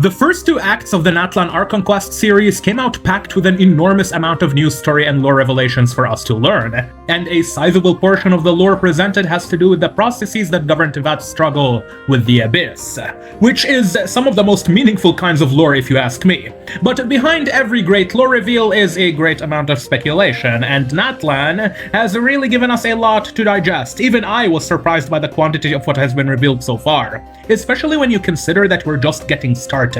The first two acts of the Natlan Archon Quest series came out packed with an enormous amount of new story and lore revelations for us to learn, and a sizable portion of the lore presented has to do with the processes that govern Teyvat's struggle with the Abyss, which is some of the most meaningful kinds of lore if you ask me. But behind every great lore reveal is a great amount of speculation, and Natlan has really given us a lot to digest. Even I was surprised by the quantity of what has been revealed so far, especially when you consider that we're just getting started.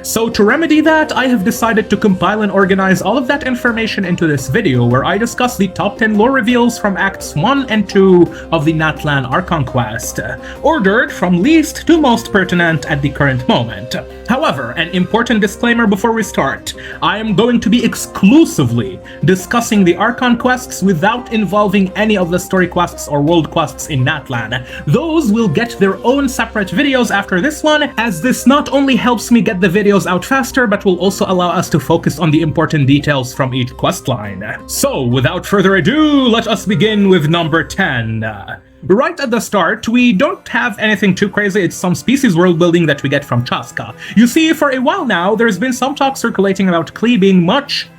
So to remedy that, I have decided to compile and organize all of that information into this video where I discuss the top 10 lore reveals from Acts 1 and 2 of the Natlan Archon Quest, ordered from least to most pertinent at the current moment. However, an important disclaimer before we start: I am going to be exclusively discussing the Archon Quests without involving any of the story quests or world quests in Natlan. Those will get their own separate videos after this one, as this not only helps me get the videos out faster, but will also allow us to focus on the important details from each questline. So, without further ado, let us begin with number 10. Right at the start, we don't have anything too crazy. It's some species world building that we get from Chasca. You see, for a while now, there's been some talk circulating about Ley being much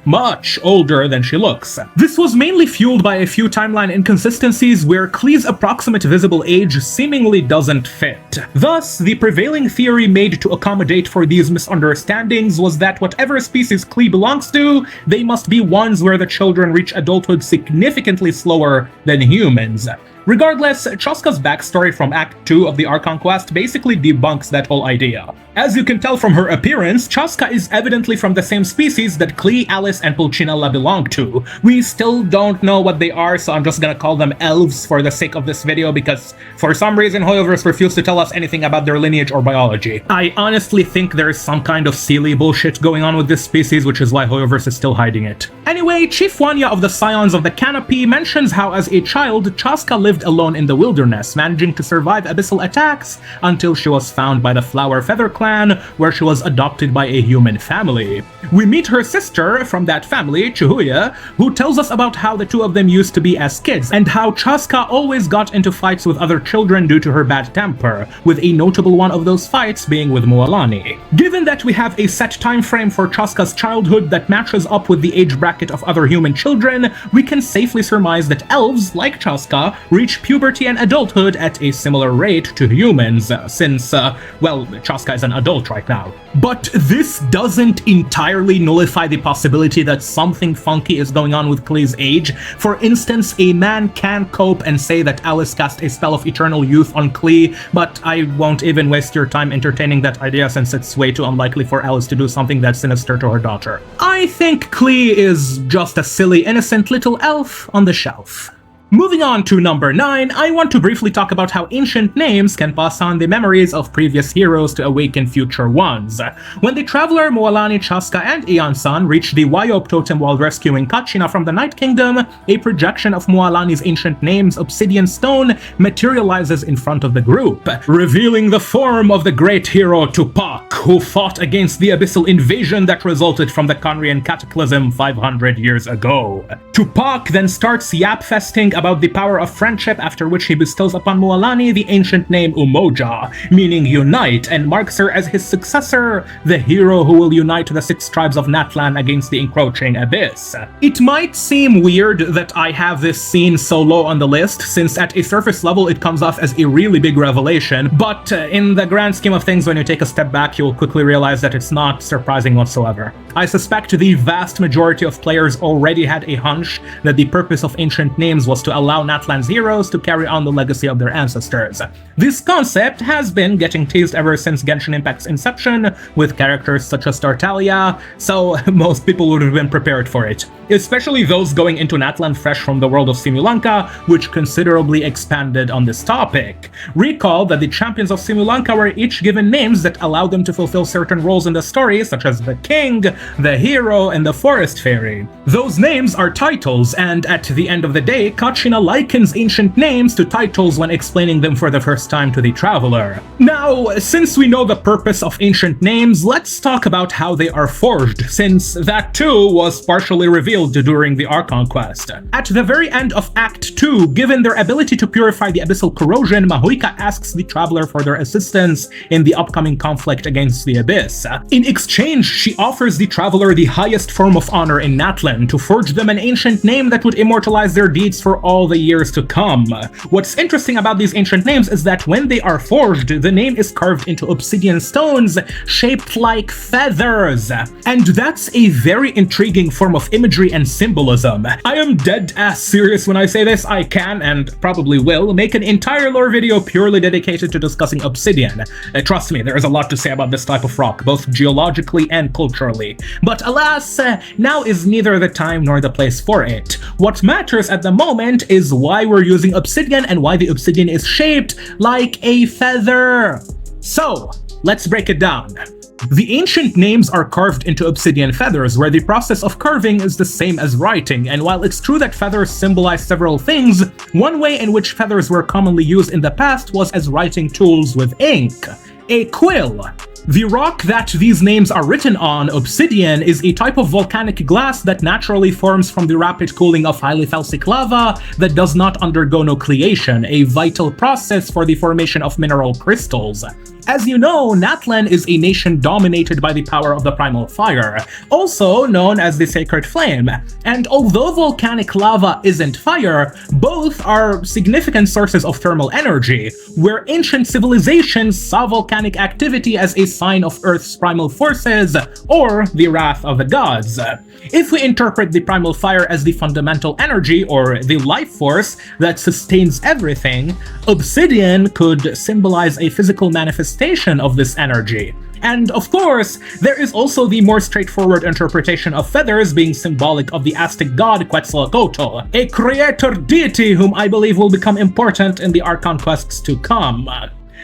older than she looks. This was mainly fueled by a few timeline inconsistencies where Ley's approximate visible age seemingly doesn't fit. Thus, the prevailing theory made to accommodate for these misunderstandings was that whatever species Ley belongs to, they must be ones where the children reach adulthood significantly slower than humans. Regardless, Chasca's backstory from Act 2 of the Archon Quest basically debunks that whole idea. As you can tell from her appearance, Chasca is evidently from the same species that Ley, Alice, and Pulcinella belong to. We still don't know what they are, so I'm just gonna call them elves for the sake of this video, because for some reason Hoyoverse refused to tell us anything about their lineage or biology. I honestly think there's some kind of silly bullshit going on with this species, which is why Hoyoverse is still hiding it. Anyway, Chief Wanya of the Scions of the Canopy mentions how as a child, Chasca lived alone in the wilderness, managing to survive abyssal attacks until she was found by the Flower Feather clan, where she was adopted by a human family. We meet her sister from that family, Chihuya, who tells us about how the two of them used to be as kids, and how Chasca always got into fights with other children due to her bad temper, with a notable one of those fights being with Mualani. Given that we have a set time frame for Chasca's childhood that matches up with the age bracket of other human children, we can safely surmise that elves, like Chasca, reach puberty and adulthood at a similar rate to humans, since, well, Chasca is an adult right now. But this doesn't entirely nullify the possibility that something funky is going on with Ley's age. For instance, a man can cope and say that Alice cast a spell of eternal youth on Ley, but I won't even waste your time entertaining that idea since it's way too unlikely for Alice to do something that sinister to her daughter. I think Ley is just a silly, innocent little elf on the shelf. Moving on to number 9, I want to briefly talk about how ancient names can pass on the memories of previous heroes to awaken future ones. When the traveler Mualani, Chasca, and Ian-san reach the Wayop totem while rescuing Kachina from the Night Kingdom, a projection of Mualani's ancient name's Obsidian Stone materializes in front of the group, revealing the form of the great hero Tupac, who fought against the abyssal invasion that resulted from the Conrian Cataclysm 500 years ago. Tupac then starts yap-festing about the power of friendship, after which he bestows upon Mualani the ancient name Umoja, meaning unite, and marks her as his successor, the hero who will unite the 6 tribes of Natlan against the encroaching abyss. It might seem weird that I have this scene so low on the list, since at a surface level it comes off as a really big revelation, but in the grand scheme of things, when you take a step back, you'll quickly realize that it's not surprising whatsoever. I suspect the vast majority of players already had a hunch that the purpose of ancient names was to allow Natlan's heroes to carry on the legacy of their ancestors. This concept has been getting teased ever since Genshin Impact's inception, with characters such as Tartaglia, so most people would have been prepared for it, especially those going into Natlan fresh from the world of Simulanka, which considerably expanded on this topic. Recall that the champions of Simulanka were each given names that allowed them to fulfill certain roles in the story, such as the king, the hero, and the forest fairy. Those names are titles, and at the end of the day, Kachina Machina likens ancient names to titles when explaining them for the first time to the traveler. Now, since we know the purpose of ancient names, let's talk about how they are forged, since that too was partially revealed during the Archon Quest. At the very end of Act 2, given their ability to purify the abyssal corrosion, Mavuika asks the traveler for their assistance in the upcoming conflict against the Abyss. In exchange, she offers the traveler the highest form of honor in Natlan to forge them an ancient name that would immortalize their deeds for all the years to come. What's interesting about these ancient names is that when they are forged, the name is carved into obsidian stones shaped like feathers. And that's a very intriguing form of imagery and symbolism. I am dead-ass serious when I say this. I can, and probably will, make an entire lore video purely dedicated to discussing obsidian. Trust me, there is a lot to say about this type of rock, both geologically and culturally. But alas, now is neither the time nor the place for it. What matters at the moment is why we're using obsidian and why the obsidian is shaped like a feather. So, let's break it down. The ancient names are carved into obsidian feathers, where the process of carving is the same as writing, and while it's true that feathers symbolize several things, one way in which feathers were commonly used in the past was as writing tools with ink. A quill. The rock that these names are written on, obsidian, is a type of volcanic glass that naturally forms from the rapid cooling of highly felsic lava that does not undergo nucleation, a vital process for the formation of mineral crystals. As you know, Natlan is a nation dominated by the power of the primal fire, also known as the Sacred Flame, and although volcanic lava isn't fire, both are significant sources of thermal energy, where ancient civilizations saw volcanic activity as a sign of Earth's primal forces, or the wrath of the gods. If we interpret the primal fire as the fundamental energy, or the life force that sustains everything, obsidian could symbolize a physical manifestation of this energy. And of course, there is also the more straightforward interpretation of feathers being symbolic of the Aztec god Quetzalcoatl, a creator deity whom I believe will become important in the Archon Quests to come.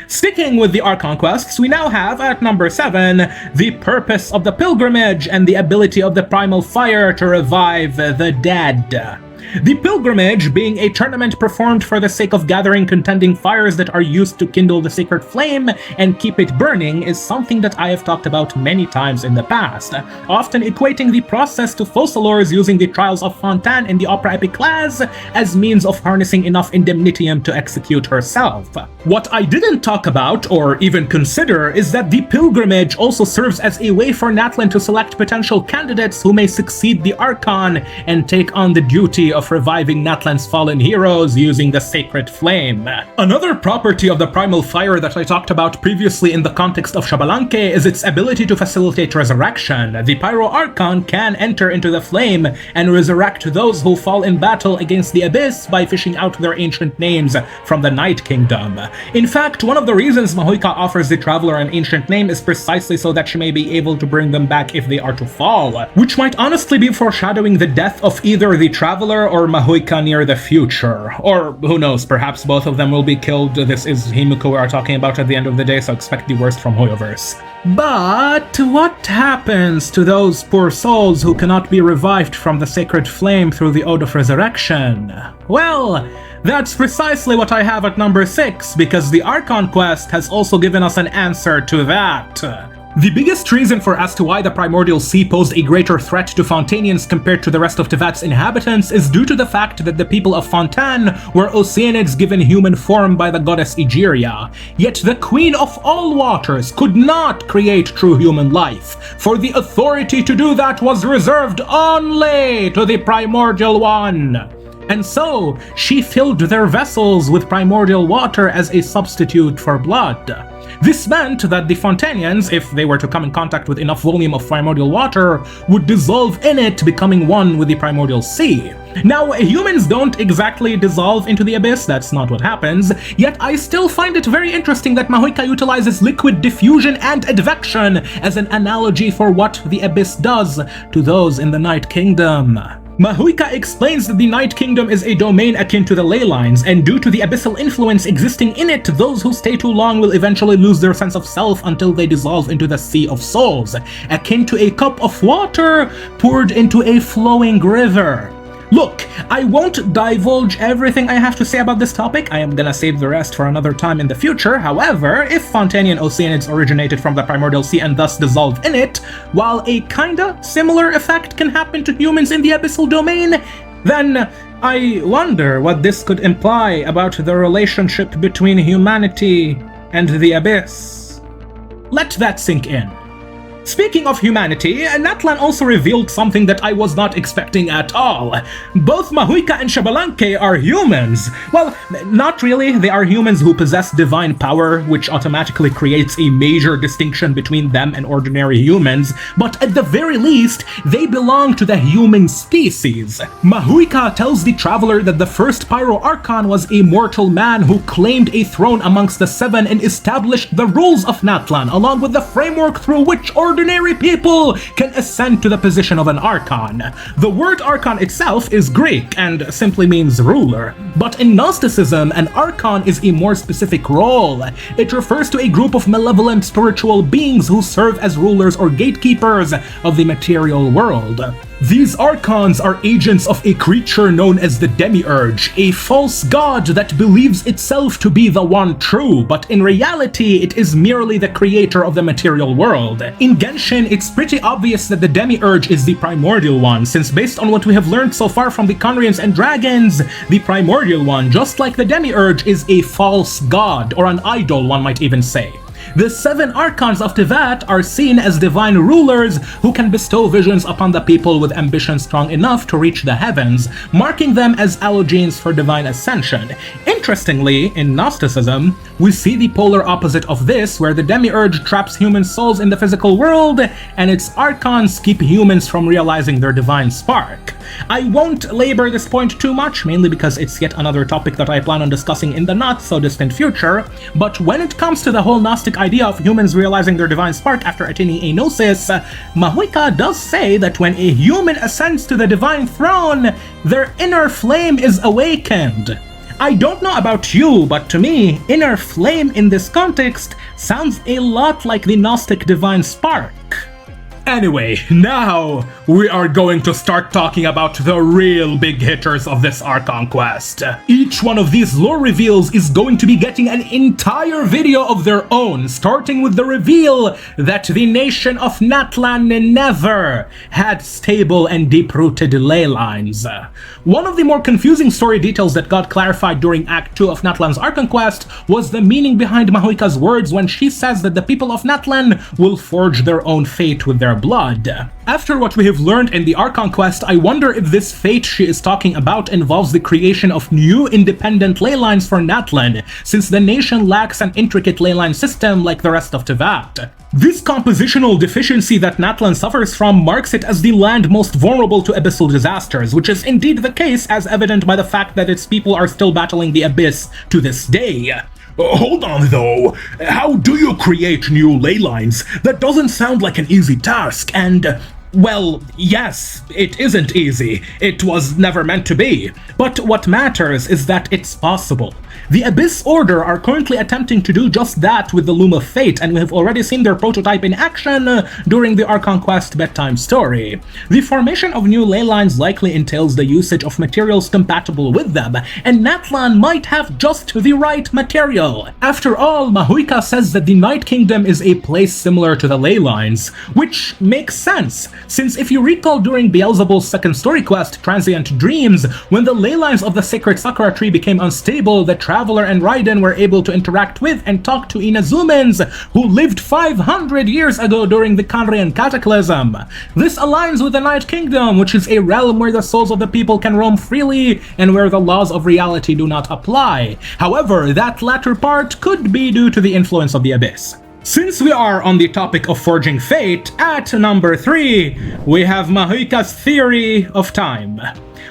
Sticking with the Archon Quests, we now have, at number 7, the purpose of the pilgrimage and the ability of the primal fire to revive the dead. The pilgrimage, being a tournament performed for the sake of gathering contending fires that are used to kindle the sacred flame and keep it burning, is something that I have talked about many times in the past, often equating the process to Focalors using the Trials of Fontaine in the opera epic class as means of harnessing enough indemnitium to execute herself. What I didn't talk about, or even consider, is that the pilgrimage also serves as a way for Natlan to select potential candidates who may succeed the Archon and take on the duty of reviving Natlan's fallen heroes using the sacred flame. Another property of the primal fire that I talked about previously in the context of Xbalanque is its ability to facilitate resurrection. The Pyro Archon can enter into the flame and resurrect those who fall in battle against the Abyss by fishing out their ancient names from the Night Kingdom. In fact, one of the reasons Mavuika offers the Traveler an ancient name is precisely so that she may be able to bring them back if they are to fall, which might honestly be foreshadowing the death of either the Traveler or Mavuika near the future. Or, who knows, perhaps both of them will be killed. This is Himiko we are talking about at the end of the day, so expect the worst from Hoyoverse. But what happens to those poor souls who cannot be revived from the sacred flame through the Ode of Resurrection? Well, that's precisely what I have at number 6, because the Archon Quest has also given us an answer to that. The biggest reason as to why the Primordial Sea posed a greater threat to Fontanians compared to the rest of Tevat's inhabitants is due to the fact that the people of Fontaine were Oceanids given human form by the goddess Egeria. Yet the Queen of all Waters could not create true human life, for the authority to do that was reserved only to the Primordial One. And so, she filled their vessels with primordial water as a substitute for blood. This meant that the Fontanians, if they were to come in contact with enough volume of primordial water, would dissolve in it, becoming one with the primordial sea. Now, humans don't exactly dissolve into the abyss, that's not what happens, yet I still find it very interesting that Mavuika utilizes liquid diffusion and advection as an analogy for what the abyss does to those in the Night Kingdom. Mavuika explains that the Night Kingdom is a domain akin to the Ley Lines, and due to the abyssal influence existing in it, those who stay too long will eventually lose their sense of self until they dissolve into the Sea of Souls, akin to a cup of water poured into a flowing river. Look, I won't divulge everything I have to say about this topic. I am gonna save the rest for another time in the future. However, if Fontanian Oceanids originated from the Primordial Sea and thus dissolved in it, while a kinda similar effect can happen to humans in the Abyssal Domain, then I wonder what this could imply about the relationship between humanity and the Abyss. Let that sink in. Speaking of humanity, Natlan also revealed something that I was not expecting at all. Both Mavuika and Xbalanque are humans. Well, not really. They are humans who possess divine power, which automatically creates a major distinction between them and ordinary humans, but at the very least, they belong to the human species. Mavuika tells the traveler that the first Pyro Archon was a mortal man who claimed a throne amongst the Seven and established the rules of Natlan, along with the framework through which ordinary people can ascend to the position of an Archon. The word Archon itself is Greek and simply means ruler, but in Gnosticism, an Archon is a more specific role. It refers to a group of malevolent spiritual beings who serve as rulers or gatekeepers of the material world. These Archons are agents of a creature known as the Demiurge, a false god that believes itself to be the one true, but in reality it is merely the creator of the material world. In Genshin, it's pretty obvious that the Demiurge is the primordial one, since based on what we have learned so far from the Conrians and Dragons, the primordial one, just like the Demiurge, is a false god, or an idol one might even say. The 7 Archons of Tevat are seen as divine rulers who can bestow visions upon the people with ambition strong enough to reach the heavens, marking them as allogenes for divine ascension. Interestingly, in Gnosticism, we see the polar opposite of this, where the Demiurge traps human souls in the physical world, and its Archons keep humans from realizing their divine spark. I won't labor this point too much, mainly because it's yet another topic that I plan on discussing in the not-so-distant future, but when it comes to the whole Gnostic idea of humans realizing their divine spark after attaining a Gnosis, Mavuika does say that when a human ascends to the divine throne, their inner flame is awakened. I don't know about you, but to me, inner flame in this context sounds a lot like the Gnostic divine spark. Anyway, now we are going to start talking about the real big hitters of this Archon Quest. Each one of these lore reveals is going to be getting an entire video of their own, starting with the reveal that the nation of Natlan never had stable and deep-rooted ley lines. One of the more confusing story details that got clarified during Act 2 of Natlan's Archon Quest was the meaning behind Mavuika's words when she says that the people of Natlan will forge their own fate with their blood. After what we have learned in the Archon Quest, I wonder if this fate she is talking about involves the creation of new independent ley lines for Natlan, since the nation lacks an intricate ley line system like the rest of Tevat. This compositional deficiency that Natlan suffers from marks it as the land most vulnerable to abyssal disasters, which is indeed the case as evident by the fact that its people are still battling the abyss to this day. Hold on though, how do you create new ley lines? That doesn't sound like an easy task, and well, yes, it isn't easy. It was never meant to be. But what matters is that it's possible. The Abyss Order are currently attempting to do just that with the Loom of Fate, and we have already seen their prototype in action during the Archon Quest bedtime story. The formation of new ley lines likely entails the usage of materials compatible with them, and Natlan might have just the right material. After all, Mavuika says that the Night Kingdom is a place similar to the ley lines, which makes sense, since if you recall during Beelzebul's second story quest, Transient Dreams, when the ley lines of the Sacred Sakura Tree became unstable, the Traveler and Raiden were able to interact with and talk to Inazumans, who lived 500 years ago during the Conrian Cataclysm. This aligns with the Night Kingdom, which is a realm where the souls of the people can roam freely and where the laws of reality do not apply. However, that latter part could be due to the influence of the Abyss. Since we are on the topic of forging fate, at number 3, we have Mavuika's theory of time.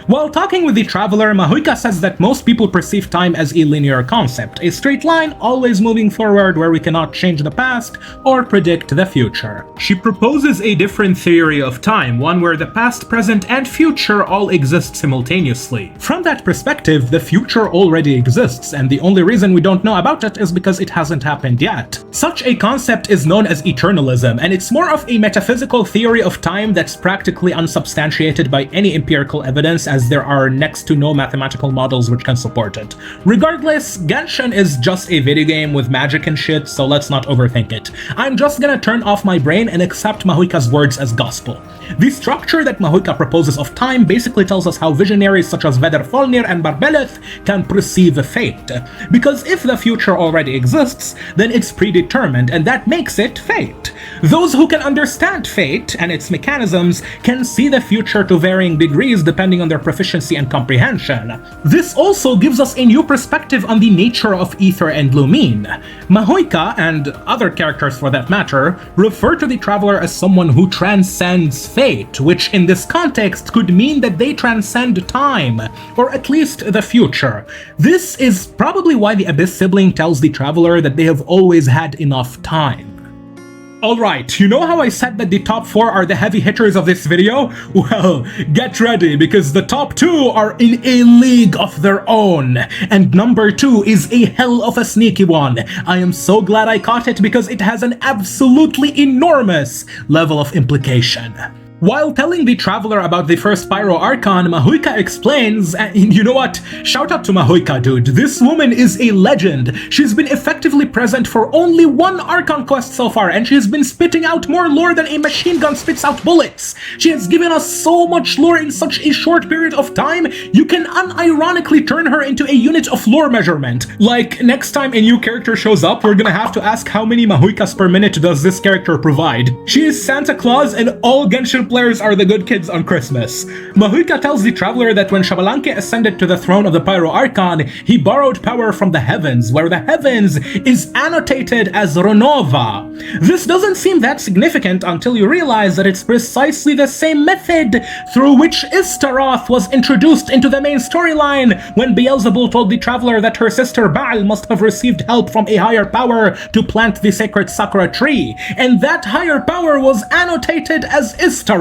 While talking with the Traveler, Mavuika says that most people perceive time as a linear concept, a straight line always moving forward where we cannot change the past or predict the future. She proposes a different theory of time, one where the past, present, and future all exist simultaneously. From that perspective, the future already exists, and the only reason we don't know about it is because it hasn't happened yet. Such a concept is known as eternalism, and it's more of a metaphysical theory of time that's practically unsubstantiated by any empirical evidence, as there are next to no mathematical models which can support it. Regardless, Genshin is just a video game with magic and shit, so let's not overthink it. I'm just gonna turn off my brain and accept Mavuika's words as gospel. The structure that Mavuika proposes of time basically tells us how visionaries such as Vedrfolnir and Barbeleth can perceive fate. Because if the future already exists, then it's predetermined, and that makes it fate. Those who can understand fate and its mechanisms can see the future to varying degrees depending on their proficiency and comprehension. This also gives us a new perspective on the nature of Ether and Lumine. Mavuika, and other characters for that matter, refer to the Traveler as someone who transcends fate, which in this context could mean that they transcend time, or at least the future. This is probably why the Abyss sibling tells the Traveler that they have always had enough time. Alright, you know how I said that the top 4 are the heavy hitters of this video? Well, get ready, because the top 2 are in a league of their own, and number 2 is a hell of a sneaky one. I am so glad I caught it because it has an absolutely enormous level of implication. While telling the Traveler about the first Pyro Archon, Mavuika explains, and you know what? Shout out to Mavuika, dude. This woman is a legend. She's been effectively present for only one Archon Quest so far, and she has been spitting out more lore than a machine gun spits out bullets. She has given us so much lore in such a short period of time, you can unironically turn her into a unit of lore measurement. Like, next time a new character shows up, we're gonna have to ask how many Mavuikas per minute does this character provide. She is Santa Claus, and all Genshin players are the good kids on Christmas. Mavuika tells the Traveler that when Xbalanque ascended to the throne of the Pyro Archon, he borrowed power from the heavens, where the heavens is annotated as Ronova. This doesn't seem that significant until you realize that it's precisely the same method through which Istaroth was introduced into the main storyline when Beelzebul told the Traveler that her sister Baal must have received help from a higher power to plant the sacred Sakura tree, and that higher power was annotated as Istaroth.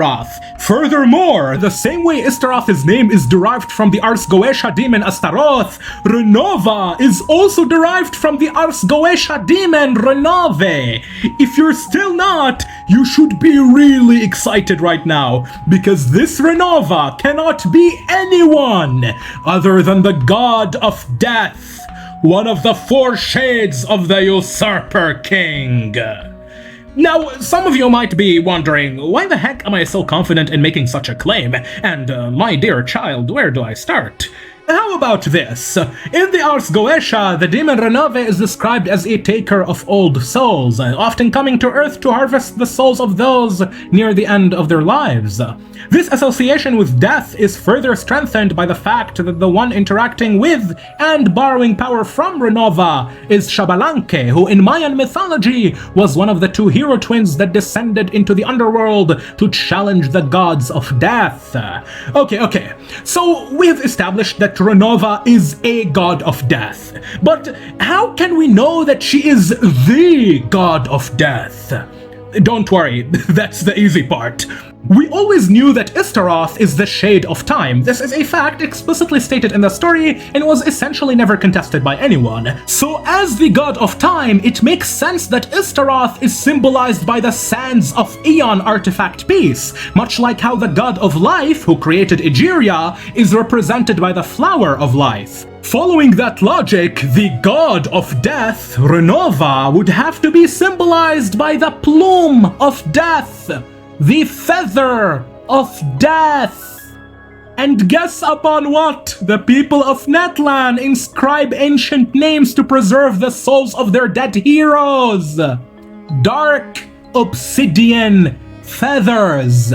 Furthermore, the same way Istaroth's name is derived from the Ars Goetia demon Astaroth, Ronova is also derived from the Ars Goetia demon Renove. If you're still not, you should be really excited right now, because this Renova cannot be anyone other than the god of death, one of the 4 shades of the Usurper King. Now, some of you might be wondering, why the heck am I so confident in making such a claim? And, my dear child, where do I start? How about this? In the Ars Goetia, the demon Renove is described as a taker of old souls, often coming to Earth to harvest the souls of those near the end of their lives. This association with death is further strengthened by the fact that the one interacting with and borrowing power from Renova is Xbalanque, who in Mayan mythology was one of the 2 hero twins that descended into the underworld to challenge the gods of death. Okay, so we have established that Renova is a god of death, but how can we know that she is the god of death? Don't worry, that's the easy part. We always knew that Istaroth is the shade of time. This is a fact explicitly stated in the story and was essentially never contested by anyone. So as the god of time, it makes sense that Istaroth is symbolized by the Sands of Aeon artifact piece, much like how the god of life, who created Egeria, is represented by the flower of life. Following that logic, the god of death, Renova, would have to be symbolized by the plume of death, the feather of death. And guess upon what? The people of Natlan inscribe ancient names to preserve the souls of their dead heroes. Dark Obsidian Feathers.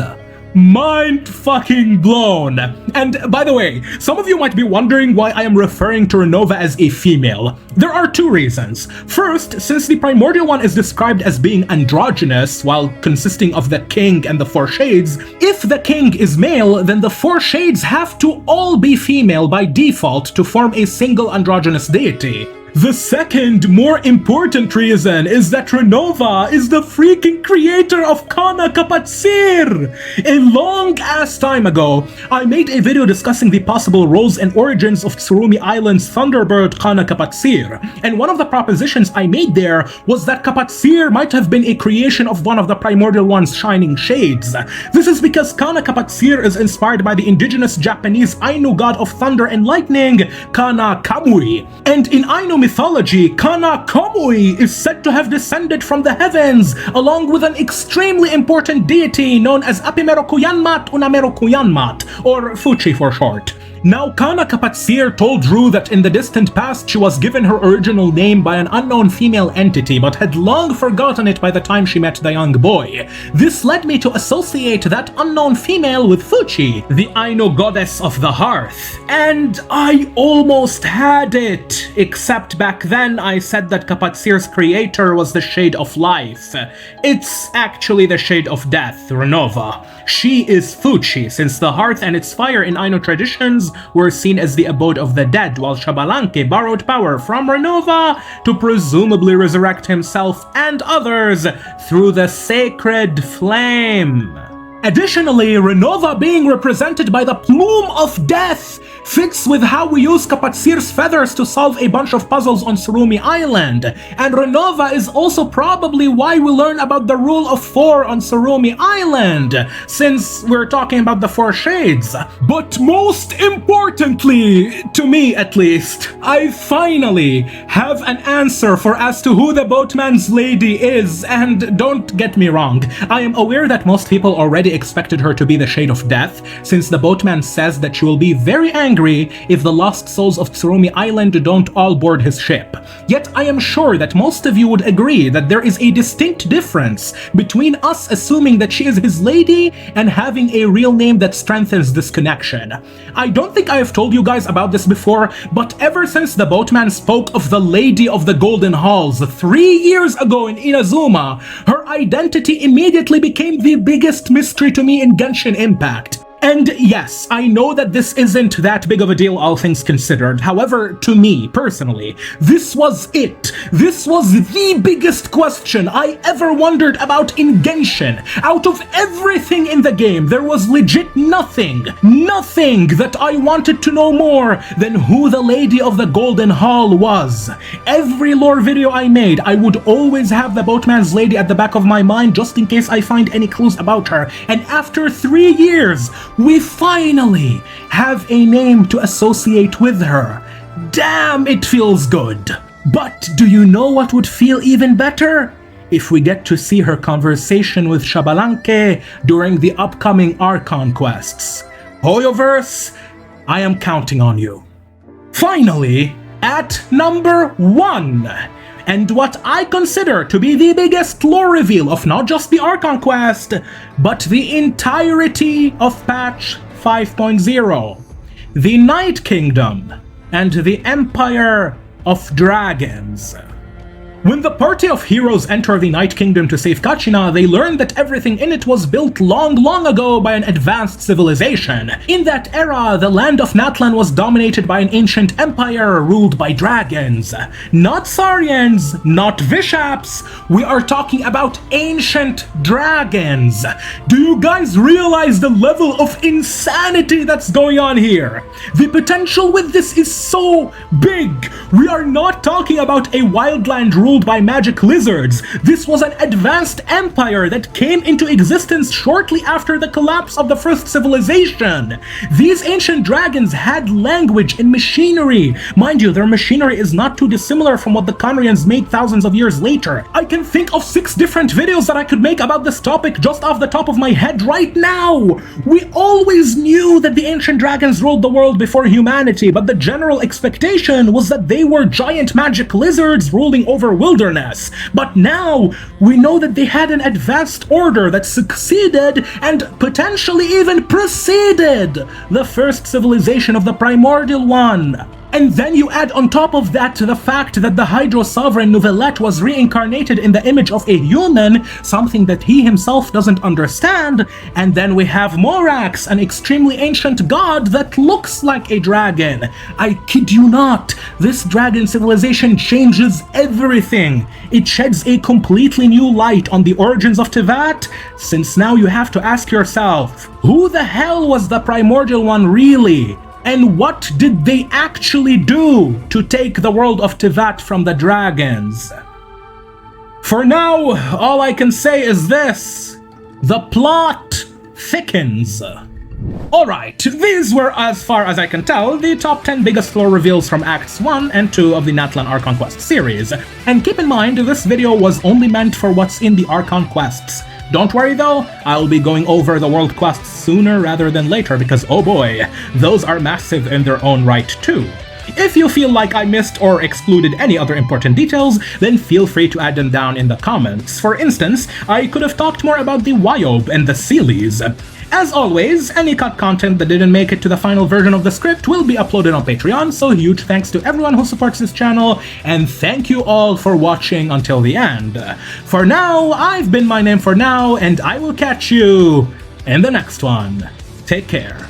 Mind fucking blown. And by the way, some of you might be wondering why I am referring to Renova as a female. There are 2 reasons. First, since the primordial one is described as being androgynous while consisting of the king and the 4 shades, if the king is male, then the 4 shades have to all be female by default to form a single androgynous deity. The second, more important reason is that Ronova is the freaking creator of Kana Kapatsir! A long-ass time ago, I made a video discussing the possible roles and origins of Tsurumi Island's Thunderbird Kana Kapatsir, and one of the propositions I made there was that Kapatsir might have been a creation of one of the Primordial One's shining shades. This is because Kana Kapatsir is inspired by the indigenous Japanese Ainu god of thunder and lightning, Kana Kamui, and in Ainu mythology, Kana Kamui is said to have descended from the heavens along with an extremely important deity known as Apimero Kuyanmat Unamero Kuyanmat, or Fuchi for short. Now, Kana Kapatsir told Ru that in the distant past she was given her original name by an unknown female entity but had long forgotten it by the time she met the young boy. This led me to associate that unknown female with Fuchi, the Aino goddess of the hearth. And I almost had it, except back then I said that Kapatsir's creator was the Shade of Life. It's actually the Shade of Death, Ronova. She is Fuchi, since the hearth and its fire in Aino traditions were seen as the abode of the dead, while Xbalanque borrowed power from Ronova to presumably resurrect himself and others through the sacred flame. Additionally, Ronova being represented by the Plume of Death fits with how we use Kapatsir's feathers to solve a bunch of puzzles on Tsurumi Island, and Ronova is also probably why we learn about the Rule of 4 on Tsurumi Island, since we're talking about the 4 shades. But most importantly, to me at least, I finally have an answer for as to who the Boatman's lady is, and don't get me wrong, I am aware that most people already expected her to be the Shade of Death, since the Boatman says that she will be very angry if the lost souls of Tsurumi Island don't all board his ship. Yet I am sure that most of you would agree that there is a distinct difference between us assuming that she is his lady and having a real name that strengthens this connection. I don't think I have told you guys about this before, but ever since the Boatman spoke of the Lady of the Golden Halls 3 years ago in Inazuma, her identity immediately became the biggest mystery to me in Genshin Impact. And yes, I know that this isn't that big of a deal, all things considered. However, to me, personally, this was it. This was the biggest question I ever wondered about in Genshin. Out of everything in the game, there was legit nothing that I wanted to know more than who the Lady of the Golden Hall was. Every lore video I made, I would always have the Boatman's lady at the back of my mind just in case I find any clues about her. And after 3 years, we finally have a name to associate with her. Damn, it feels good. But do you know what would feel even better? If we get to see her conversation with Xbalanque during the upcoming Archon Quests. Hoyoverse, I am counting on you. Finally, at number 1. And what I consider to be the biggest lore reveal of not just the Archon Quest, but the entirety of patch 5.0. The Night Kingdom and the Empire of Dragons. When the party of heroes enter the Night Kingdom to save Kachina, they learn that everything in it was built long ago by an advanced civilization. In that era, the land of Natlan was dominated by an ancient empire ruled by dragons. Not Saurians, not Vishaps, we are talking about ancient dragons. Do you guys realize the level of insanity that's going on here? The potential with this is so big. We are not talking about a wildland ruled by magic lizards. This was an advanced empire that came into existence shortly after the collapse of the first civilization. These ancient dragons had language and machinery. Mind you, their machinery is not too dissimilar from what the Conrians made thousands of years later. I can think of 6 different videos that I could make about this topic just off the top of my head right now. We always knew that the ancient dragons ruled the world before humanity, but the general expectation was that they were giant magic lizards ruling over wilderness. But now we know that they had an advanced order that succeeded and potentially even preceded the first civilization of the Primordial One. And then you add on top of that the fact that the Hydro Sovereign Nouvellette was reincarnated in the image of a human, something that he himself doesn't understand, and then we have Morax, an extremely ancient god that looks like a dragon. I kid you not, this dragon civilization changes everything. It sheds a completely new light on the origins of Teyvat, since now you have to ask yourself, who the hell was the primordial one really? And what did they actually do to take the world of Teyvat from the dragons? For now, all I can say is this: the plot thickens. Alright, these were, as far as I can tell, the top 10 biggest lore reveals from Acts 1 and 2 of the Natlan Archon Quest series. And keep in mind, this video was only meant for what's in the Archon Quests. Don't worry though, I'll be going over the world quests sooner rather than later because oh boy, those are massive in their own right too. If you feel like I missed or excluded any other important details, then feel free to add them down in the comments. For instance, I could have talked more about the Wyob and the Sealies. As always, any cut content that didn't make it to the final version of the script will be uploaded on Patreon, so huge thanks to everyone who supports this channel, and thank you all for watching until the end. For now, I've been My Name for now, and I will catch you in the next one. Take care.